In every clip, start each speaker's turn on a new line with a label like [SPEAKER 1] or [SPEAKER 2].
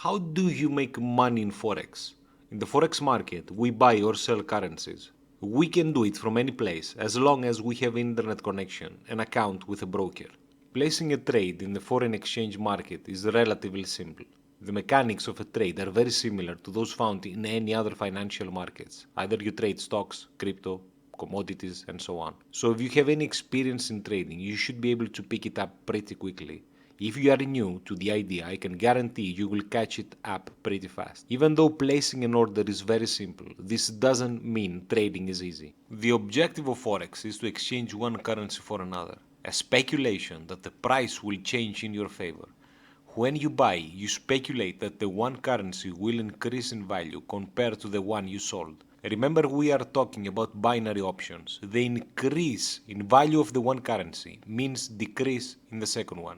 [SPEAKER 1] How do you make money in Forex? In the Forex market, we buy or sell currencies. We can do it from any place as long as we have internet connection and account with a broker. Placing a trade in the foreign exchange market is relatively simple. The mechanics of a trade are very similar to those found in any other financial markets. Either you trade stocks, crypto, commodities, and so on. So if you have any experience in trading, you should be able to pick it up pretty quickly. If you are new to the idea, I can guarantee you will catch it up pretty fast. Even though placing an order is very simple, this doesn't mean trading is easy. The objective of Forex is to exchange one currency for another, a speculation that the price will change in your favor. When you buy, you speculate that the one currency will increase in value compared to the one you sold. Remember, we are talking about binary options. The increase in value of the one currency means decrease in the second one.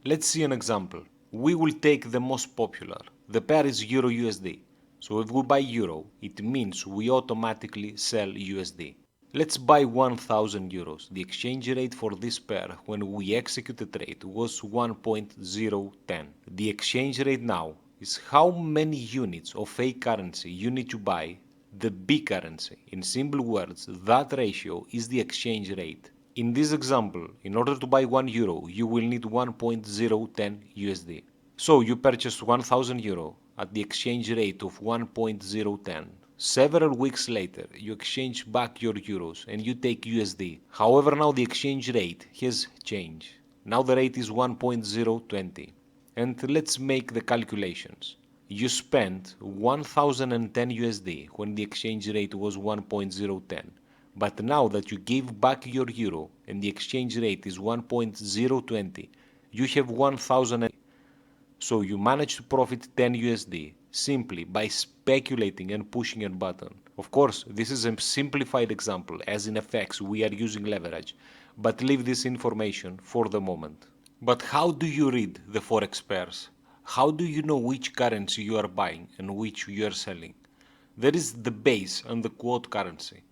[SPEAKER 1] Let's see an example. We will take the most popular. The pair is Euro USD. So if we buy Euro, it means we automatically sell USD. Let's buy 1000 euros. The exchange rate for this pair when we execute the trade was 1.010. The exchange rate now is how many units of A currency you need to buy the B currency. In simple words, that ratio is the exchange rate. In this example, in order to buy 1 euro, you will need 1.010 USD. So you purchased 1000 euro at the exchange rate of 1.010. Several weeks later, you exchange back your euros and you take USD. However, now the exchange rate has changed. Now the rate is 1.020. And let's make the calculations. You spent 1010 USD when the exchange rate was 1.010. But now that you gave back your euro and the exchange rate is 1.020, you have 1000. So you manage to profit 10 USD simply by speculating and pushing a button. Of course, this is a simplified example, as in FX we are using leverage, but leave this information for the moment. But how do you read the Forex pairs? How do you know which currency you are buying and which you are selling? There is the base and the quote currency.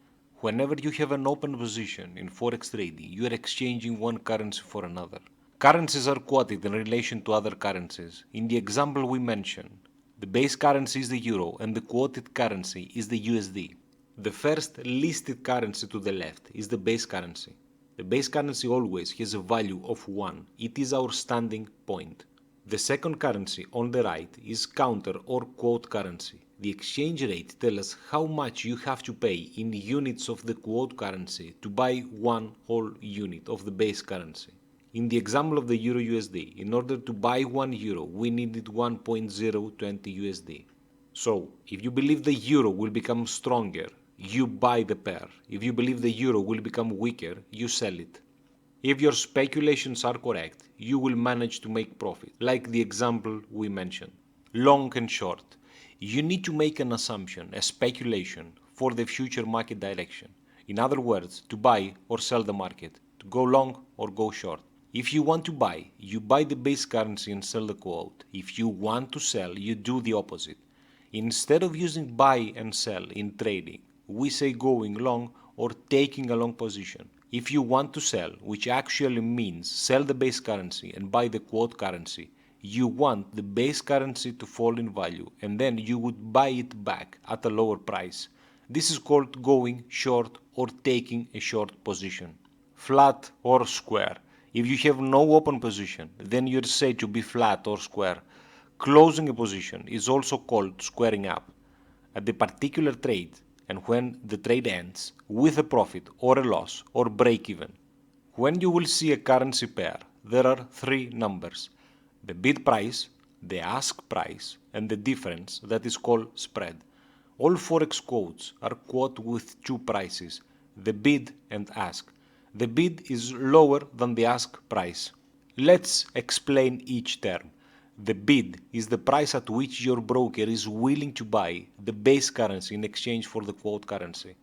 [SPEAKER 1] Whenever you have an open position in Forex trading, you are exchanging one currency for another. Currencies are quoted in relation to other currencies. In the example we mentioned, the base currency is the euro and the quoted currency is the USD. The first listed currency to the left is the base currency. The base currency always has a value of 1. It is our standing point. The second currency on the right is counter or quote currency. The exchange rate tells us how much you have to pay in units of the quote currency to buy one whole unit of the base currency. In the example of the Euro USD, in order to buy 1 euro, we needed 1.020 USD. So, if you believe the euro will become stronger, you buy the pair. If you believe the euro will become weaker, you sell it. If your speculations are correct, you will manage to make profit, like the example we mentioned. Long and short. You need to make an assumption, a speculation, for the future market direction. In other words, to buy or sell the market, to go long or go short. If you want to buy, you buy the base currency and sell the quote. If you want to sell, you do the opposite. Instead of using buy and sell in trading, we say going long or taking a long position. If you want to sell, which actually means sell the base currency and buy the quote currency, you want the base currency to fall in value and then you would buy it back at a lower price. This is called going short or taking a short position. Flat or square. If you have no open position, then you're said to be flat or square. Closing a position is also called squaring up. At the particular trade, and when the trade ends with a profit or a loss or break even. When you will see a currency pair, there are three numbers: the bid price, the ask price, and the difference that is called spread. All Forex quotes are quoted with two prices, the bid and ask. The bid is lower than the ask price. Let's explain each term. The bid is the price at which your broker is willing to buy the base currency in exchange for the quote currency.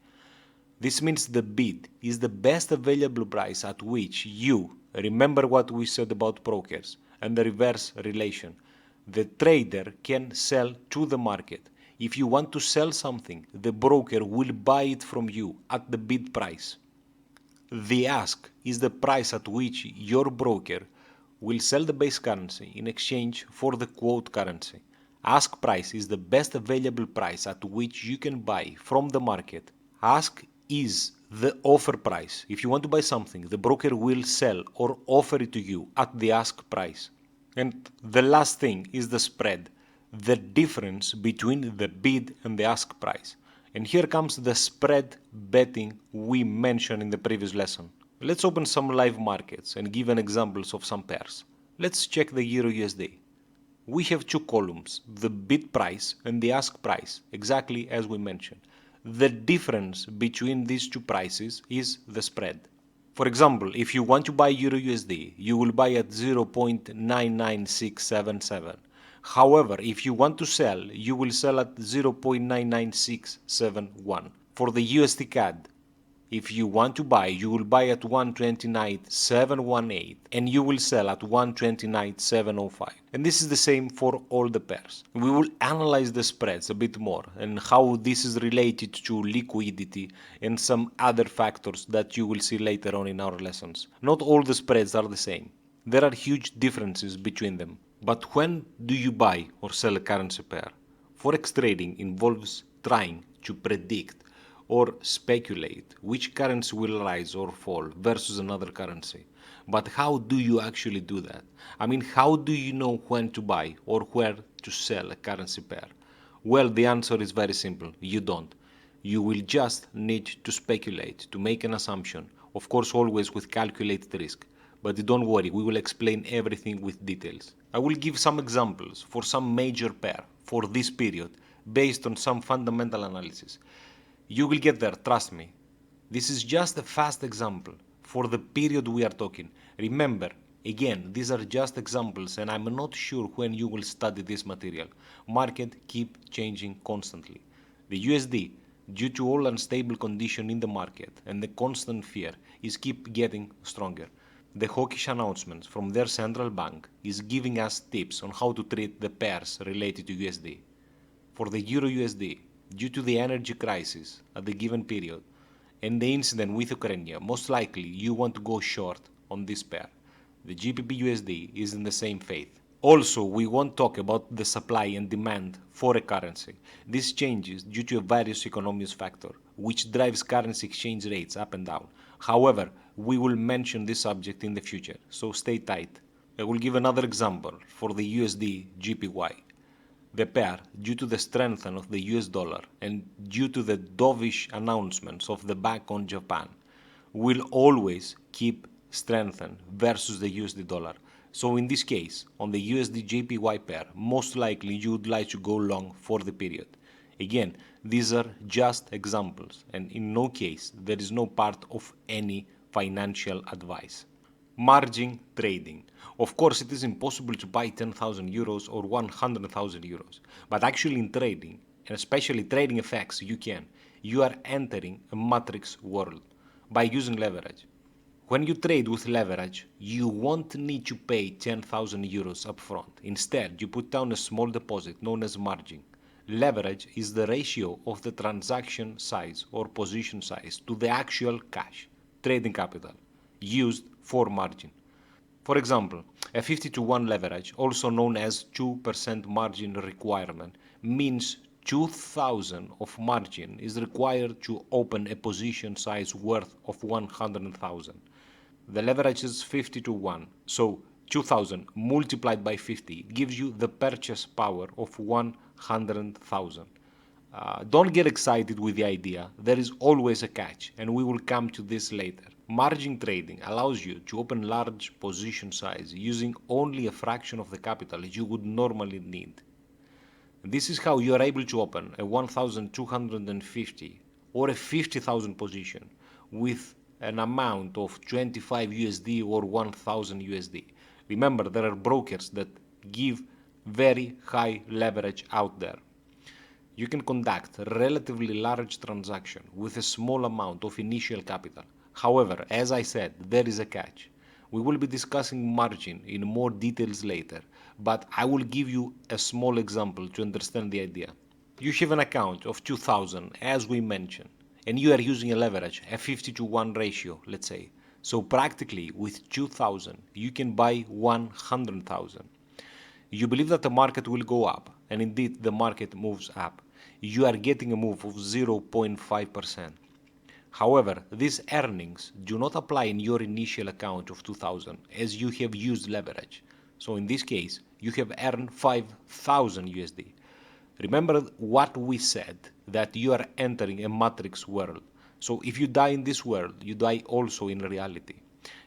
[SPEAKER 1] This means the bid is the best available price at which you, remember what we said about brokers and the reverse relation, the trader can sell to the market. If you want to sell something, the broker will buy it from you at the bid price. The ask is the price at which your broker will sell the base currency in exchange for the quote currency. Ask price is the best available price at which you can buy from the market. Ask is the offer price. If you want to buy something, the broker will sell or offer it to you at the ask price. And the last thing is the spread, the difference between the bid and the ask price. And here comes the spread betting we mentioned in the previous lesson. Let's open some live markets and give an examples of some pairs. Let's check the Euro USD. We have two columns, the bid price and the ask price, exactly as we mentioned. The difference between these two prices is the spread. For example, if you want to buy Euro USD, you will buy at 0.99677. However, if you want to sell, you will sell at 0.99671. For the USD CAD, if you want to buy, you will buy at 129.718 and you will sell at 129.705. And this is the same for all the pairs. We will analyze the spreads a bit more and how this is related to liquidity and some other factors that you will see later on in our lessons. Not all the spreads are the same. There are huge differences between them. But when do you buy or sell a currency pair? Forex trading involves trying to predict or speculate which currency will rise or fall versus another currency. But how do you actually do that? I mean, how do you know when to buy or where to sell a currency pair? Well, the answer is very simple. You don't. You will just need to speculate, to make an assumption, of course always with calculated risk. But don't worry, we will explain everything with details. I will give some examples for some major pair for this period based on some fundamental analysis. You will get there, trust me. This is just a fast example for the period we are talking. Remember, again, these are just examples and I'm not sure when you will study this material. Market keep changing constantly. The USD, due to all unstable condition in the market and the constant fear, is keep getting stronger. The hawkish announcements from their central bank is giving us tips on how to treat the pairs related to USD. For the Euro USD, due to the energy crisis at the given period and the incident with Ukraine, most likely you want to go short on this pair. The GBP USD is in the same faith. Also, we won't talk about the supply and demand for a currency. This changes due to a various economic factor, which drives currency exchange rates up and down. However, we will mention this subject in the future, so stay tight. I will give another example for the USD GPY. The pair, due to the strength of the US dollar and due to the dovish announcements of the bank on Japan, will always keep strengthened versus the USD dollar. So in this case, on the USD JPY pair, most likely you would like to go long for the period. Again, these are just examples and in no case there is no part of any financial advice. Margin trading. Of course, it is impossible to buy 10,000 euros or 100,000 euros, but actually in trading, and especially trading FX, you can. You are entering a matrix world by using leverage. When you trade with leverage, you won't need to pay 10,000 euros upfront. Instead, you put down a small deposit known as margin. Leverage is the ratio of the transaction size or position size to the actual cash, trading capital, used for margin. For example, a 50-to-1 leverage, also known as 2% margin requirement, means 2,000 of margin is required to open a position size worth of 100,000. The leverage is 50-to-1, so 2,000 multiplied by 50 gives you the purchase power of 100,000. Don't get excited with the idea, there is always a catch, and we will come to this later. Margin trading allows you to open large position size using only a fraction of the capital you would normally need. This is how you are able to open a 1,250 or a 50,000 position with an amount of 25 USD or 1,000 USD. Remember, there are brokers that give very high leverage out there. You can conduct a relatively large transaction with a small amount of initial capital. However, as I said, there is a catch. We will be discussing margin in more details later, but I will give you a small example to understand the idea. You have an account of 2,000, as we mentioned, and you are using a leverage, a 50-to-1 ratio, let's say. So practically, with 2,000, you can buy 100,000. You believe that the market will go up, and indeed the market moves up. You are getting a move of 0.5%. However, these earnings do not apply in your initial account of 2000 as you have used leverage. So in this case, you have earned 5000 USD. Remember what we said, that you are entering a matrix world. So if you die in this world, you die also in reality.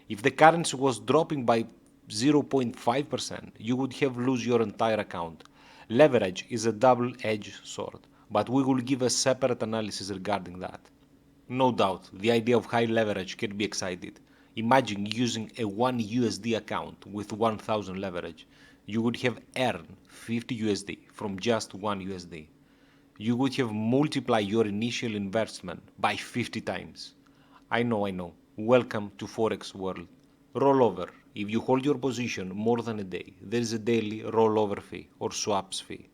[SPEAKER 1] If the currency was dropping by 0.5%, you would have lost your entire account. Leverage is a double-edged sword, but we will give a separate analysis regarding that. No doubt, the idea of high leverage can be excited. Imagine using a 1 USD account with 1000 leverage. You would have earned 50 USD from just 1 USD. You would have multiplied your initial investment by 50 times. I know. Welcome to Forex world. Rollover. If you hold your position more than a day, there is a daily rollover fee or swaps fee.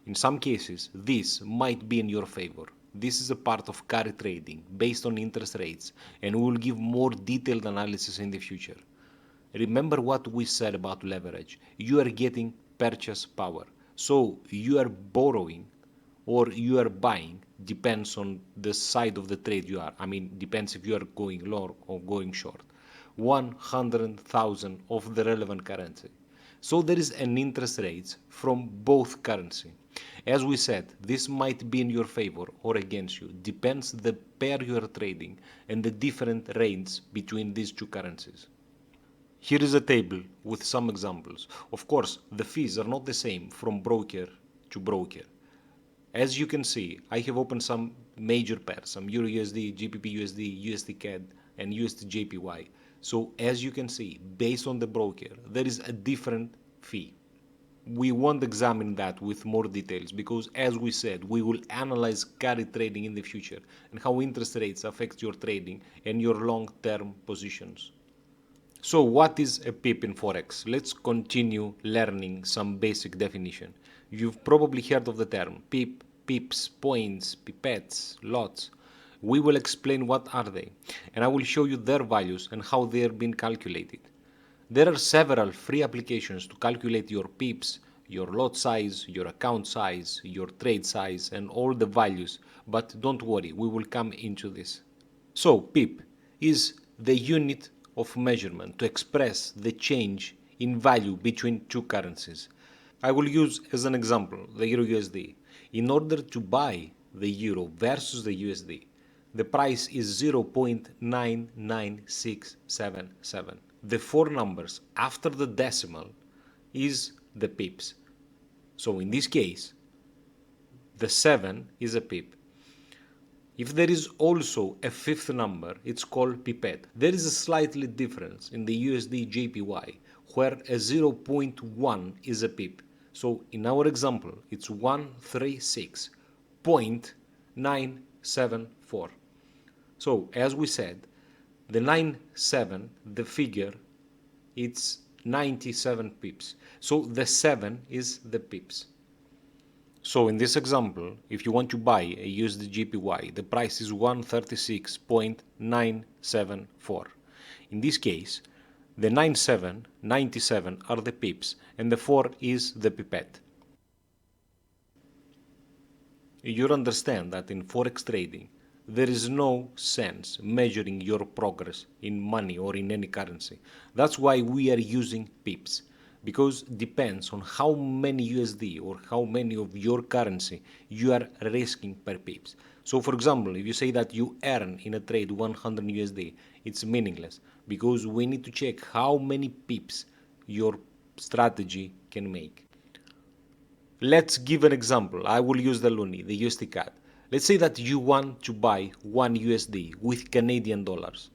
[SPEAKER 1] In some cases, this might be in your favor. This is a part of carry trading based on interest rates, and we will give more detailed analysis in the future. Remember what we said about leverage. You are getting purchase power. So you are borrowing or you are buying, depends on the side of the trade you are. Depends if you are going long or going short. 100,000 of the relevant currency. So there is an interest rates from both currency. As we said, this might be in your favor or against you. Depends the pair you are trading and the different rates between these two currencies. Here is a table with some examples. Of course, the fees are not the same from broker to broker. As you can see, I have opened some major pairs, some Euro USD, GBP USD, USD CAD, and USD JPY. So as you can see, based on the broker, there is a different fee. We won't examine that with more details because, as we said, we will analyze carry trading in the future and how interest rates affect your trading and your long-term positions. So what is a pip in Forex? Let's continue learning some basic definition. You've probably heard of the term pip, pips, points, pipettes, lots. We will explain what are they, and I will show you their values and how they are being calculated. There are several free applications to calculate your pips, your lot size, your account size, your trade size, and all the values, but don't worry, we will come into this. So pip is the unit of measurement to express the change in value between two currencies. I will use as an example the Euro USD. In order to buy the Euro versus the USD, the price is 0.99677. The four numbers after the decimal is the pips. So in this case, the 7 is a pip. If there is also a fifth number, it's called pipette. There is a slightly difference in the USD JPY, where a 0.1 is a pip. So in our example, it's 136.974. So as we said, the 97, the figure, it's 97 pips. So the 7 is the pips. So in this example, if you want to buy a USD JPY, the price is 136.974. In this case, the 97 are the pips and the 4 is the pipette. You understand that in Forex trading, there is no sense measuring your progress in money or in any currency. That's why we are using pips, because it depends on how many USD or how many of your currency you are risking per pips. So for example, if you say that you earn in a trade 100 USD, it's meaningless because we need to check how many pips your strategy can make. Let's give an example. I will use the Luni, the USD CAD. Let's say that you want to buy 1 USD with Canadian dollars.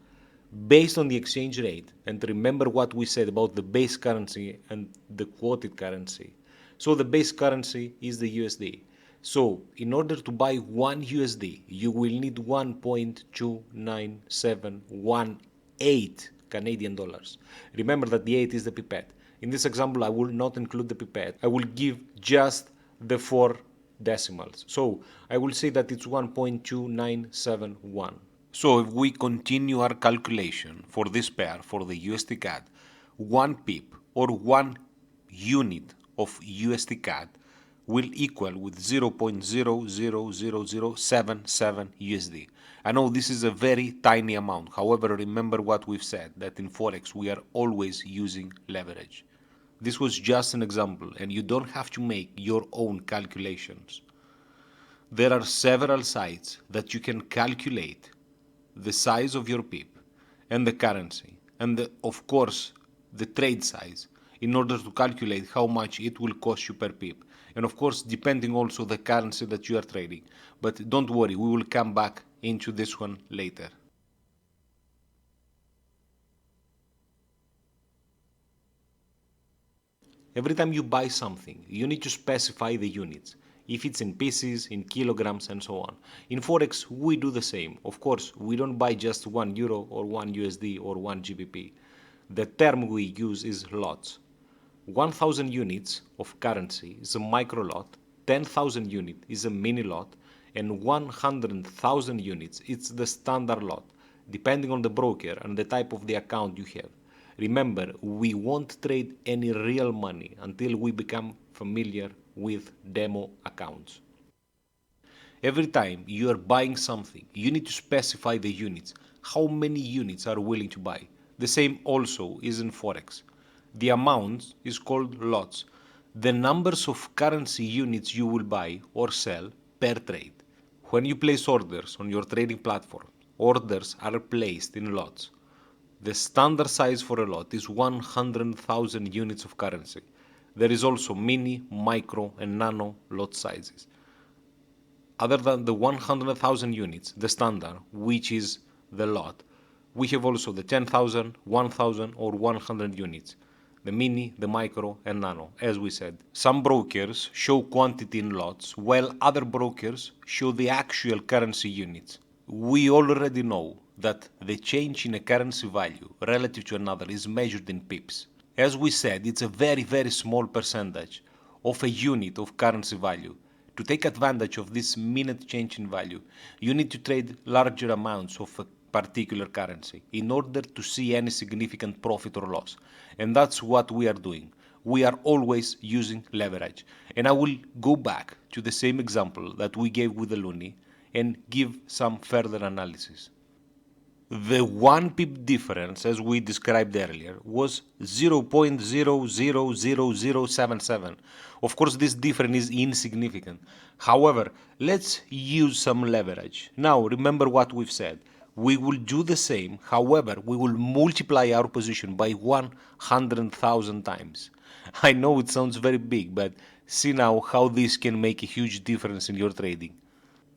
[SPEAKER 1] Based on the exchange rate, and remember what we said about the base currency and the quoted currency. So the base currency is the USD. So in order to buy 1 USD, you will need 1.29718 Canadian dollars. Remember that the 8 is the pipette. In this example, I will not include the pipette. I will give just the 4 decimals. So I will say that it's 1.2971. So if we continue our calculation for this pair, for the USD CAD, 1 pip or 1 unit of USD CAD will equal with 0.000077 USD. I know this is a very tiny amount. However, remember what we've said, that in Forex we are always using leverage. This was just an example, and you don't have to make your own calculations. There are several sites that you can calculate the size of your pip and the currency and of course the trade size in order to calculate how much it will cost you per pip, and of course depending also the currency that you are trading. But don't worry, we will come back into this one later. Every time you buy something, you need to specify the units. If it's in pieces, in kilograms, and so on. In Forex, we do the same. Of course, we don't buy just €1 or €1 or 1 GBP. The term we use is lots. 1,000 units of currency is a micro lot, 10,000 units is a mini lot, and 100,000 units it's the standard lot, depending on the broker and the type of the account you have. Remember, we won't trade any real money until we become familiar with demo accounts. Every time you are buying something, you need to specify the units. How many units are willing to buy? The same also is in Forex. The amount is called lots. The numbers of currency units you will buy or sell per trade. When you place orders on your trading platform, orders are placed in lots. The standard size for a lot is 100,000 units of currency. There is also mini, micro, and nano lot sizes. Other than the 100,000 units, the standard, which is the lot, we have also the 10,000, 1,000, or 100 units. The mini, the micro, and nano, as we said. Some brokers show quantity in lots, while other brokers show the actual currency units. We already know that the change in a currency value relative to another is measured in pips. As we said, it's a very, very small percentage of a unit of currency value. To take advantage of this minute change in value, you need to trade larger amounts of a particular currency in order to see any significant profit or loss. And that's what we are doing. We are always using leverage. And I will go back to the same example that we gave with the loonie and give some further analysis. The 1 pip difference, as we described earlier, was 0.000077. Of course, this difference is insignificant. However, let's use some leverage. Now, remember what we've said. We will do the same, however, we will multiply our position by 100,000 times. I know it sounds very big, but see now how this can make a huge difference in your trading.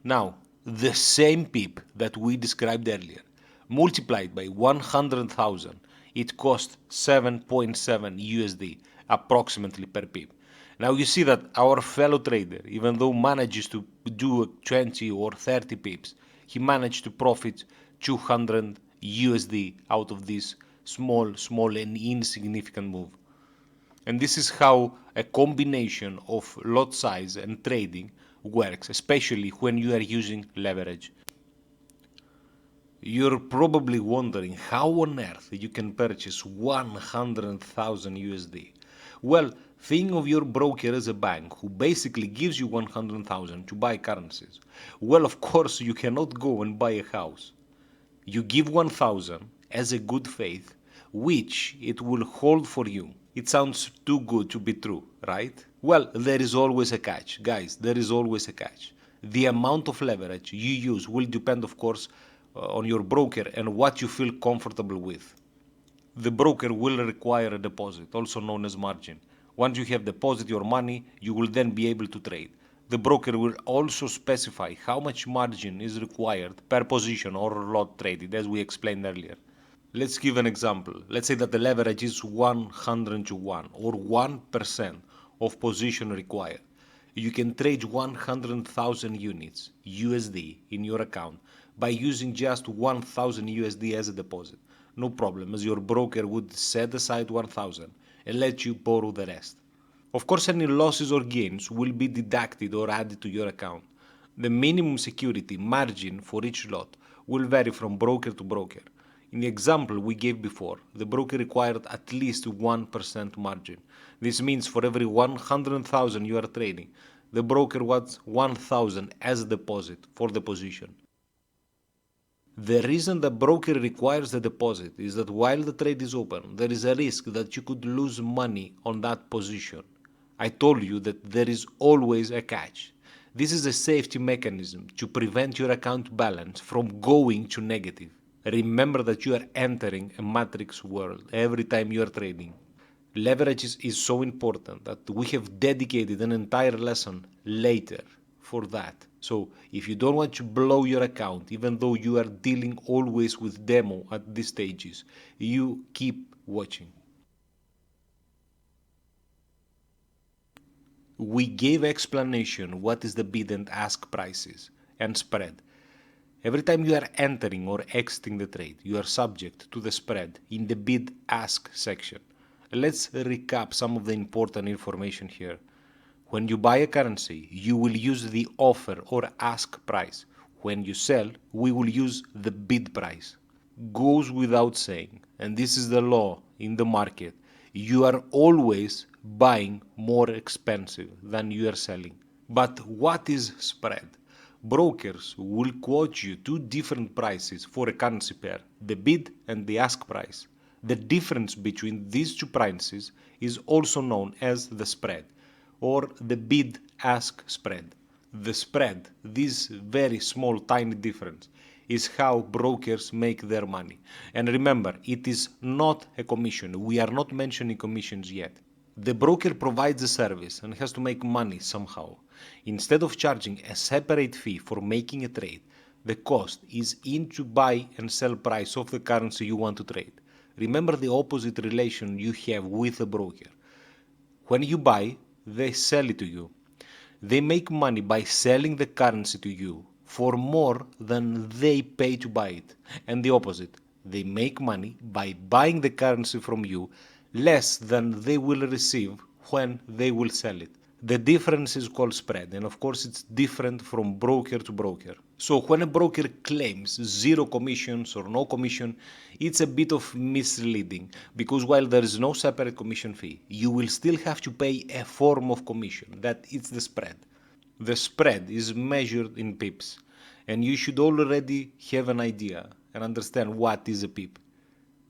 [SPEAKER 1] Now, the same pip that we described earlier, multiplied by 100,000, it cost 7.7 USD approximately per pip. Now you see that our fellow trader, even though manages to do 20 or 30 pips, he managed to profit 200 USD out of this small and insignificant move. And this is how a combination of lot size and trading works, especially when you are using leverage. You're probably wondering how on earth you can purchase 100,000 USD. Well, think of your broker as a bank who basically gives you 100,000 to buy currencies. Well, of course, you cannot go and buy a house. You give 1,000 as a good faith, which it will hold for you. It sounds too good to be true, right? Well, there is always a catch. Guys, there is always a catch. The amount of leverage you use will depend, of course, on your broker and what you feel comfortable with. The broker will require a deposit, also known as margin. Once you have deposited your money, you will then be able to trade. The broker will also specify how much margin is required per position or lot traded, as we explained earlier. Let's give an example. Let's say that the leverage is 100 to 1 or 1% of position required. You can trade 100,000 units USD in your account by using just 1,000 USD as a deposit. No problem, as your broker would set aside 1,000 and let you borrow the rest. Of course, any losses or gains will be deducted or added to your account. The minimum security margin for each lot will vary from broker to broker. In the example we gave before, the broker required at least 1% margin. This means for every 100,000 you are trading, the broker wants 1,000 as a deposit for the position. The reason the broker requires the deposit is that while the trade is open, there is a risk that you could lose money on that position. I told you that there is always a catch. This is a safety mechanism to prevent your account balance from going to negative. Remember that you are entering a matrix world every time you are trading. Leverage is so important that we have dedicated an entire lesson later for that. So if you don't want to blow your account, even though you are dealing always with demo at these stages, you keep watching. We gave explanation what is the bid and ask prices and spread. Every time you are entering or exiting the trade, you are subject to the spread in the bid-ask section. Let's recap some of the important information here. When you buy a currency, you will use the offer or ask price. When you sell, we will use the bid price. Goes without saying, and this is the law in the market, you are always buying more expensive than you are selling. But what is spread? Brokers will quote you two different prices for a currency pair, the bid and the ask price. The difference between these two prices is also known as the spread, or the bid-ask spread. The spread, this very small tiny difference, is how brokers make their money. And remember, it is not a commission. We are not mentioning commissions yet. The broker provides a service and has to make money somehow. Instead of charging a separate fee for making a trade, the cost is into buy and sell price of the currency you want to trade. Remember the opposite relation you have with the broker. When you buy, they sell it to you. They make money by selling the currency to you for more than they pay to buy it. And the opposite. They make money by buying the currency from you less than they will receive when they will sell it. The difference is called spread, and of course it's different from broker to broker. So when a broker claims zero commissions or no commission, it's a bit of misleading, because while there is no separate commission fee, you will still have to pay a form of commission, that it's the spread. The spread is measured in pips, and you should already have an idea and understand what is a pip.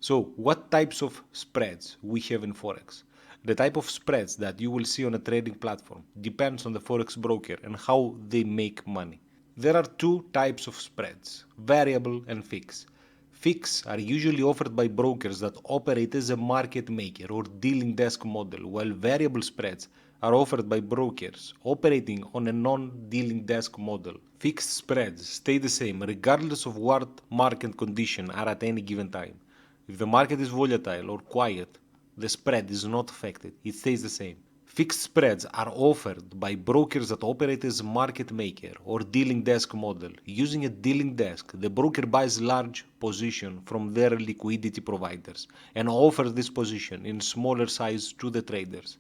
[SPEAKER 1] So what types of spreads we have in Forex? The type of spreads that you will see on a trading platform depends on the Forex broker and how they make money. There are two types of spreads, variable and fixed. Fixed are usually offered by brokers that operate as a market maker or dealing desk model, while variable spreads are offered by brokers operating on a non-dealing desk model. Fixed spreads stay the same regardless of what market conditions are at any given time. If the market is volatile or quiet, the spread is not affected, it stays the same. Fixed spreads are offered by brokers that operate as a market maker or dealing desk model. Using a dealing desk, the broker buys large position from their liquidity providers and offers this position in smaller size to the traders.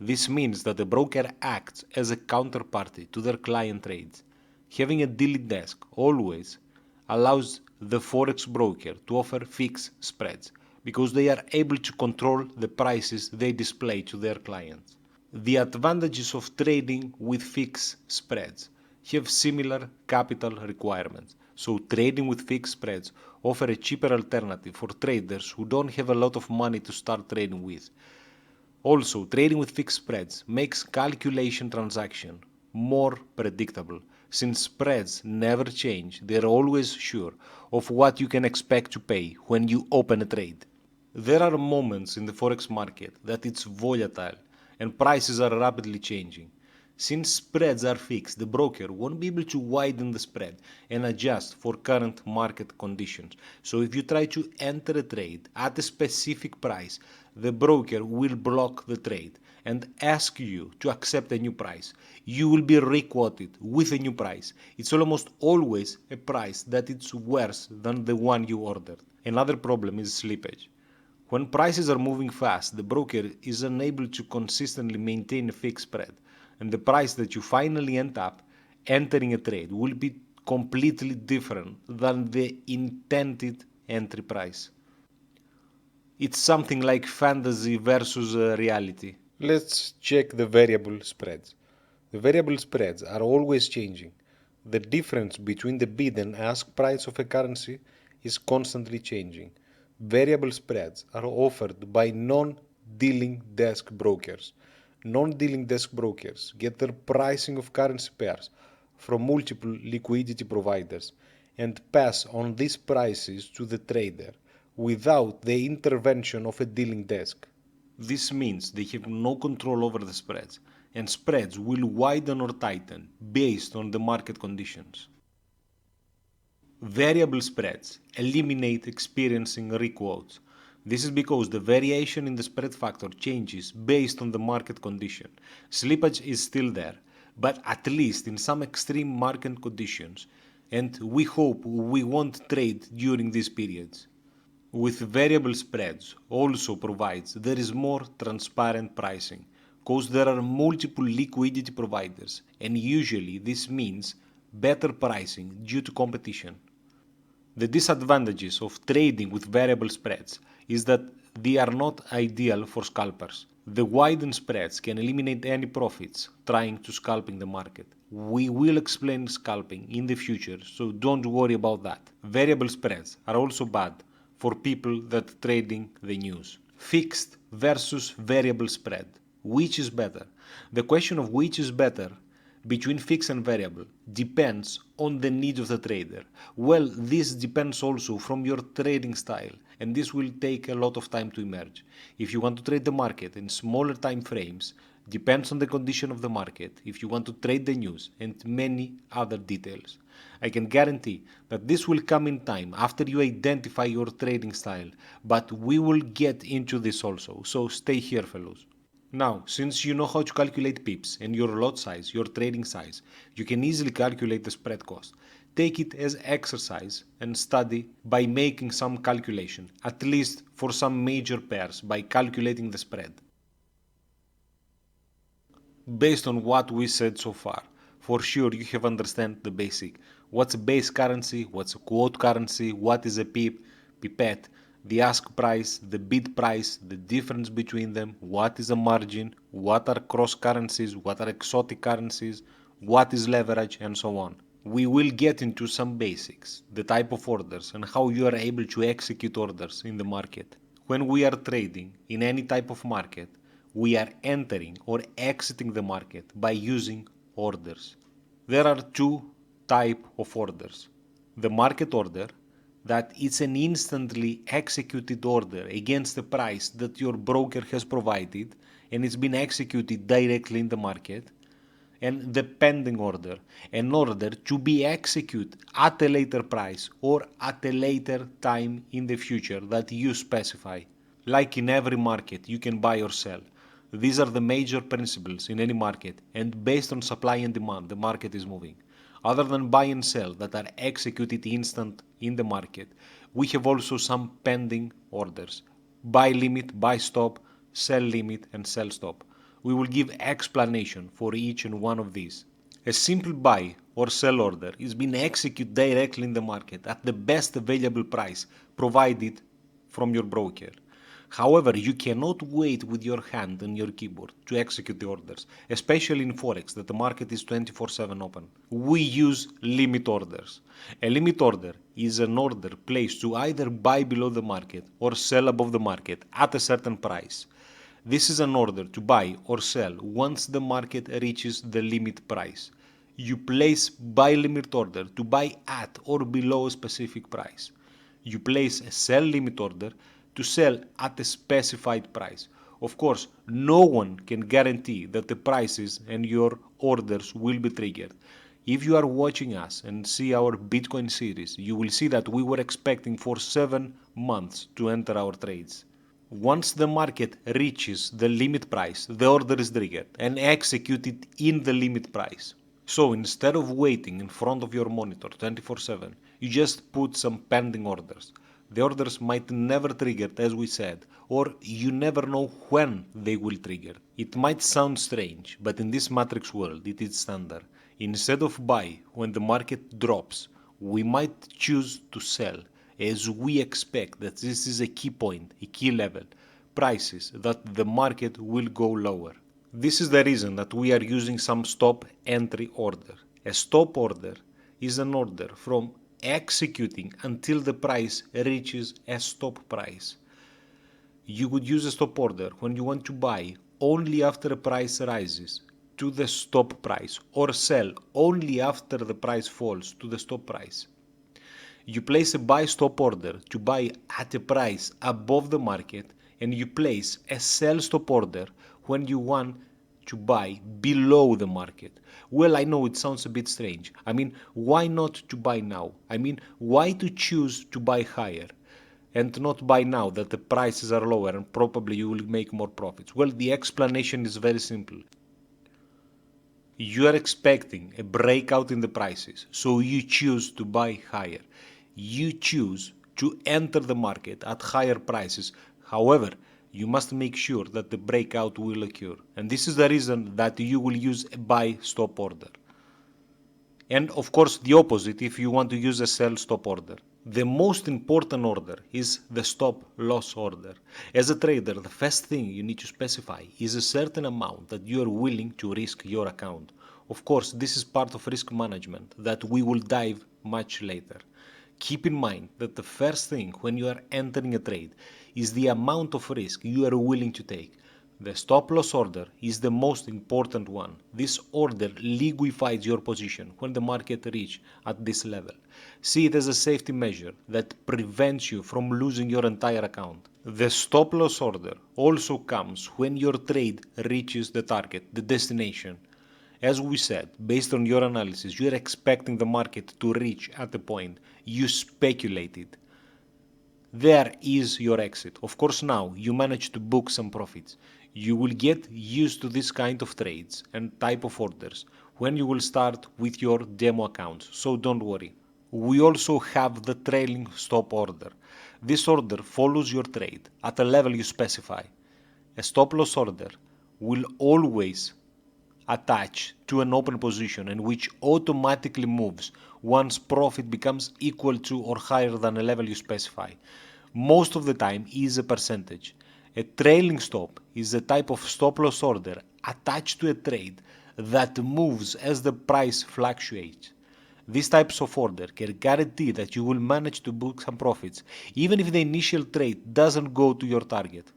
[SPEAKER 1] This means that the broker acts as a counterparty to their client trades. Having a dealing desk always allows the Forex broker to offer fixed spreads, because they are able to control the prices they display to their clients. The advantages of trading with fixed spreads have similar capital requirements, so trading with fixed spreads offer a cheaper alternative for traders who don't have a lot of money to start trading with. Also, trading with fixed spreads makes calculation transaction more predictable. Since spreads never change, they're always sure of what you can expect to pay when you open a trade. There are moments in the Forex market that it's volatile and prices are rapidly changing. Since spreads are fixed, the broker won't be able to widen the spread and adjust for current market conditions. So if you try to enter a trade at a specific price, the broker will block the trade and ask you to accept a new price. You will be requoted with a new price. It's almost always a price that it's worse than the one you ordered. Another problem is slippage. When prices are moving fast, the broker is unable to consistently maintain a fixed spread, and the price that you finally end up entering a trade will be completely different than the intended entry price. It's something like fantasy versus reality.
[SPEAKER 2] Let's check the variable spreads. The variable spreads are always changing. The difference between the bid and ask price of a currency is constantly changing. Variable spreads are offered by non-dealing desk brokers. Non-dealing desk brokers get their pricing of currency pairs from multiple liquidity providers and pass on these prices to the trader without the intervention of a dealing desk.
[SPEAKER 1] This means they have no control over the spreads, and spreads will widen or tighten based on the market conditions. Variable spreads eliminate experiencing requotes. This is because the variation in the spread factor changes based on the market condition. Slippage is still there, but at least in some extreme market conditions, and we hope we won't trade during these periods. With variable spreads also provides there is more transparent pricing, because there are multiple liquidity providers, and usually this means better pricing due to competition. The disadvantages of trading with variable spreads is that they are not ideal for scalpers. The widened spreads can eliminate any profits trying to scalping the market. We will explain scalping in the future, so don't worry about that. Variable spreads are also bad for people that trading the news. Fixed versus variable spread. Which is better? The question of which is better between fixed and variable depends on the needs of the trader. Well, this depends also from your trading style, and this will take a lot of time to emerge. If you want to trade the market in smaller time frames, depends on the condition of the market, if you want to trade the news, and many other details. I can guarantee that this will come in time after you identify your trading style, but we will get into this also, so stay here, fellows. Now, since you know how to calculate pips and your lot size, your trading size, you can easily calculate the spread cost. Take it as exercise and study by making some calculation, at least for some major pairs by calculating the spread. Based on what we said so far, for sure you have understand the basic. What's a base currency, what's a quote currency, what is a pip, pipette, the ask price, the bid price, the difference between them, what is a margin, what are cross currencies, what are exotic currencies, what is leverage, and so on. We will get into some basics, the type of orders and how you are able to execute orders in the market. When we are trading in any type of market, we are entering or exiting the market by using orders. There are two types of orders. The market order, that it's an instantly executed order against the price that your broker has provided and it's been executed directly in the market. And the pending order, an order to be executed at a later price or at a later time in the future that you specify. Like in every market, you can buy or sell. These are the major principles in any market, and based on supply and demand, the market is moving. Other than buy and sell that are executed instant in the market, we have also some pending orders. Buy limit, buy stop, sell limit, and sell stop. We will give explanation for each and one of these. A simple buy or sell order is being executed directly in the market at the best available price provided from your broker. However, you cannot wait with your hand on your keyboard to execute the orders, especially in Forex that the market is 24/7 open. We use limit orders. A limit order is an order placed to either buy below the market or sell above the market at a certain price. This is an order to buy or sell once the market reaches the limit price. You place buy limit order to buy at or below a specific price. You place a sell limit order to sell at a specified price. Of course, no one can guarantee that the prices and your orders will be triggered. If you are watching us and see our Bitcoin series, you will see that we were expecting for 7 months to enter our trades. Once the market reaches the limit price, the order is triggered and executed in the limit price. So instead of waiting in front of your monitor 24/7, you just put some pending orders. The orders might never trigger, as we said, or you never know when they will trigger. It might sound strange, but in this matrix world it is standard. Instead of buy when the market drops, we might choose to sell as we expect that this is a key point, a key level, prices that the market will go lower. This is the reason that we are using some stop entry order. A stop order is an order from executing until the price reaches a stop price. You would use a stop order when you want to buy only after a price rises to the stop price or sell only after the price falls to the stop price. You place a buy stop order to buy at a price above the market, and you place a sell stop order when you want to buy below the market. Well, I know it sounds a bit strange. I mean, why not to buy now? I mean, why to choose to buy higher and not buy now that the prices are lower and probably you will make more profits? Well, the explanation is very simple. You are expecting a breakout in the prices, so you choose to buy higher. You choose to enter the market at higher prices. However, you must make sure that the breakout will occur. And this is the reason that you will use a buy stop order. And of course, the opposite if you want to use a sell stop order. The most important order is the stop loss order. As a trader, the first thing you need to specify is a certain amount that you are willing to risk your account. Of course, this is part of risk management that we will dive much later. Keep in mind that the first thing when you are entering a trade is the amount of risk you are willing to take. The stop loss order is the most important one. This order liquefies your position when the market reaches at this level. See it as a safety measure that prevents you from losing your entire account. The stop loss order also comes when your trade reaches the target, the destination. As we said, based on your analysis, you are expecting the market to reach at a point. You speculated. There is your exit. Of course, now you manage to book some profits. You will get used to this kind of trades and type of orders when you will start with your demo accounts, so don't worry. We also have the trailing stop order. This order follows your trade at a level you specify. A stop loss order will always attach to an open position and which automatically moves once profit becomes equal to or higher than a level you specify. Most of the time is a percentage. A trailing stop is a type of stop loss order attached to a trade that moves as the price fluctuates. These types of order can guarantee that you will manage to book some profits even if the initial trade doesn't go to your target.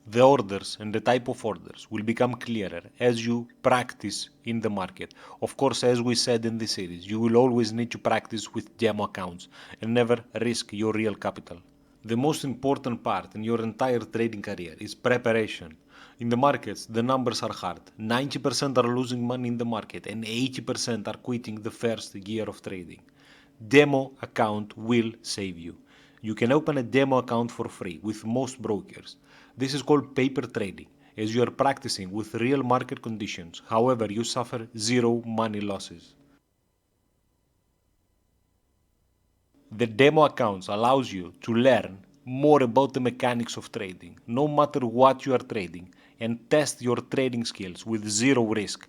[SPEAKER 1] The orders and the type of orders will become clearer as you practice in the market. Of course, as we said in this series, you will always need to practice with demo accounts and never risk your real capital. The most important part in your entire trading career is preparation. In the markets, the numbers are hard. 90% are losing money in the market and 80% are quitting the first year of trading. Demo account will save you. You can open a demo account for free with most brokers. This is called paper trading, as you are practicing with real market conditions. However, you suffer zero money losses. The demo accounts allows you to learn more about the mechanics of trading, no matter what you are trading, and test your trading skills with zero risk.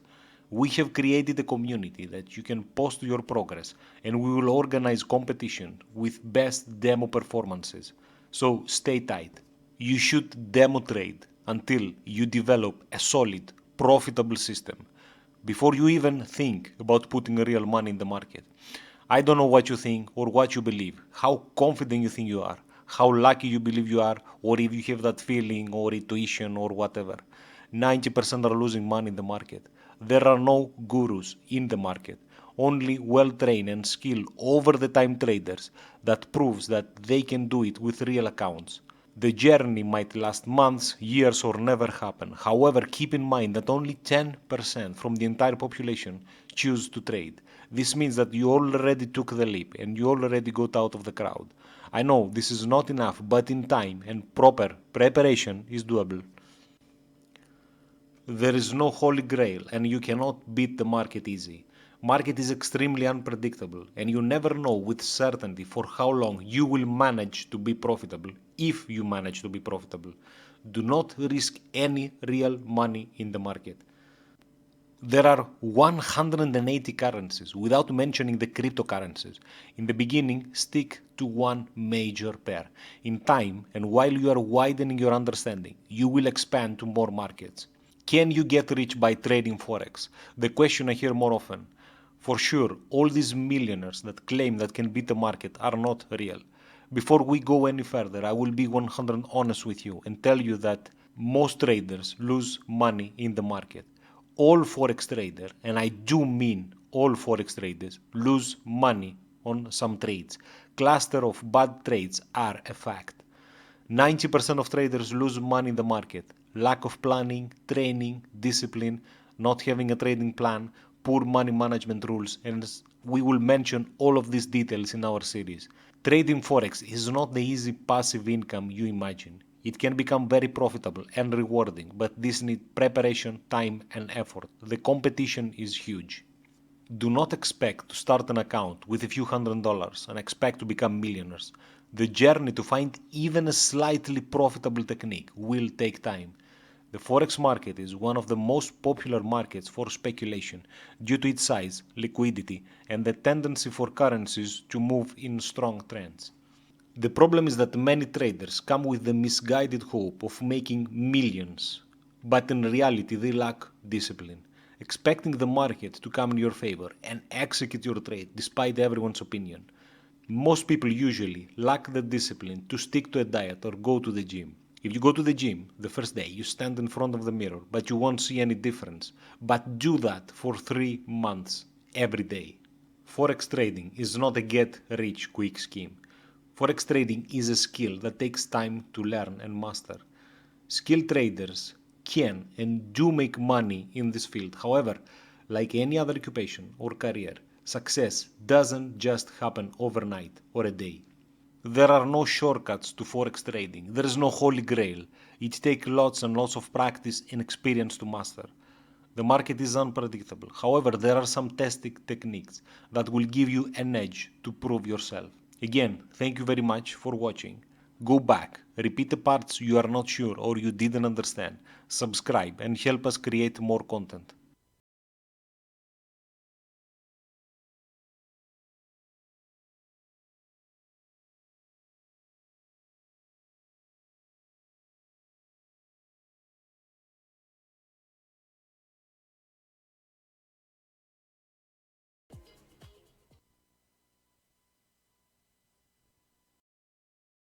[SPEAKER 1] We have created a community that you can post your progress, and we will organize competition with best demo performances. So stay tight. You should demo trade until you develop a solid, profitable system before you even think about putting real money in the market. I don't know what you think or what you believe, how confident you think you are, how lucky you believe you are, or if you have that feeling or intuition or whatever. 90% are losing money in the market. There are no gurus in the market, only well-trained and skilled over-the-time traders that proves that they can do it with real accounts. The journey might last months, years, or never happen. However, keep in mind that only 10% from the entire population choose to trade. This means that you already took the leap and you already got out of the crowd. I know this is not enough, but in time and proper preparation is doable. There is no holy grail and you cannot beat the market easy. Market is extremely unpredictable and you never know with certainty for how long you will manage to be profitable, if you manage to be profitable. Do not risk any real money in the market. There are 180 currencies, without mentioning the cryptocurrencies. In the beginning, stick to one major pair. In time, and while you are widening your understanding, you will expand to more markets. Can you get rich by trading Forex? The question I hear more often. For sure, all these millionaires that claim that can beat the market are not real. Before we go any further, I will be 100 honest with you and tell you that most traders lose money in the market. All Forex traders, and I do mean all Forex traders, lose money on some trades. Cluster of bad trades are a fact. 90% of traders lose money in the market. Lack of planning, training, discipline, not having a trading plan, poor money management rules, and we will mention all of these details in our series. Trading Forex is not the easy passive income you imagine. It can become very profitable and rewarding, but this needs preparation, time, and effort. The competition is huge. Do not expect to start an account with a few $100s and expect to become millionaires. The journey to find even a slightly profitable technique will take time. The Forex market is one of the most popular markets for speculation due to its size, liquidity, and the tendency for currencies to move in strong trends. The problem is that many traders come with the misguided hope of making millions, but in reality they lack discipline, expecting the market to come in your favor and execute your trade despite everyone's opinion. Most people usually lack the discipline to stick to a diet or go to the gym. If you go to the gym the first day, you stand in front of the mirror, but you won't see any difference. But do that for 3 months, every day. Forex trading is not a get-rich-quick scheme. Forex trading is a skill that takes time to learn and master. Skilled traders can and do make money in this field. However, like any other occupation or career, success doesn't just happen overnight or a day. There are no shortcuts to Forex trading. There is no holy grail. It takes lots and lots of practice and experience to master. The market is unpredictable. However, there are some testing techniques that will give you an edge to prove yourself. Again, thank you very much for watching. Go back, repeat the parts you are not sure or you didn't understand, subscribe and help us create more content.